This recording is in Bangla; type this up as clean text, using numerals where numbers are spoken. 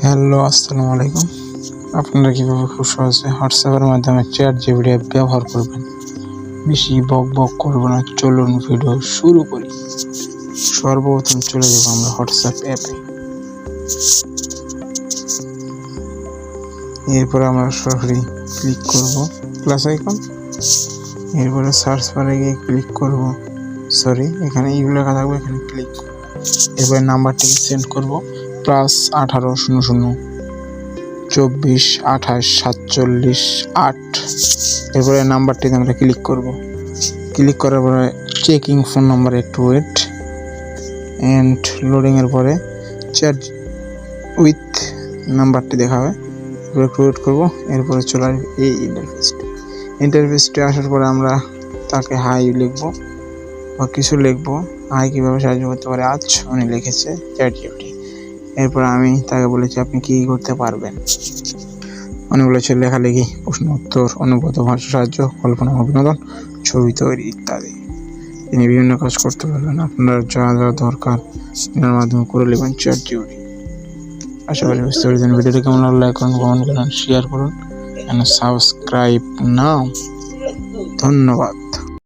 হ্যালো, আসসালামু আলাইকুম। আপনারা কীভাবে খুব সহজে হোয়াটসঅ্যাপের মাধ্যমে চ্যাটজিপিটি অ্যাপ ব্যবহার করবেন। বেশি বক করব না, চলুন ভিডিও শুরু করি। সর্বপ্রথম চলে যাব আমরা হোয়াটসঅ্যাপ অ্যাপে। এরপরে আমরা সরাসরি ক্লিক করব প্লাস আইকন। এরপরে সার্চ বারে গিয়ে ক্লিক করব, এখানে এইগুলো লেখা থাকবে, এখানে ক্লিক। এরপরে নাম্বারটিকে সেন্ড করব, +1800 24 28 47 8। এরপরে নাম্বারটিতে আমরা ক্লিক করব। ক্লিক করার পরে চেকিং ফোন নাম্বার, একটু ওয়েট অ্যান্ড লোডিংয়ের পরে চ্যাট উইথ নাম্বারটি দেখাবে, একটু ওয়েট করবো। এরপরে চলে আসবে এই ইন্টারফেসটি আসার পরে আমরা তাকে হাই লিখবো বা কিছু লিখবো। হাই কীভাবে সাহায্য করতে পারে আজ উনি লিখেছে চ্যাটজিপিটি। এরপর আমি তাকে বলেছি আপনি কী করতে পারবেন। উনি বলেছে লেখালেখি, প্রশ্ন উত্তর, অনুগত ভাষা সাহায্য, কল্পনা বিনোদন, ছবি তৈরি ইত্যাদি। তিনি বিভিন্ন কাজ করতে পারবেন। আপনার যা যা দরকার এর মাধ্যমে করে নেবেন চ্যাটজিপিটি। আশা করি বুঝতে পেরেছেন। ভিডিওটি কেমন লাগলো লাইক করুন, কমেন্ট করুন, শেয়ার করুন, সাবস্ক্রাইব নাও। ধন্যবাদ।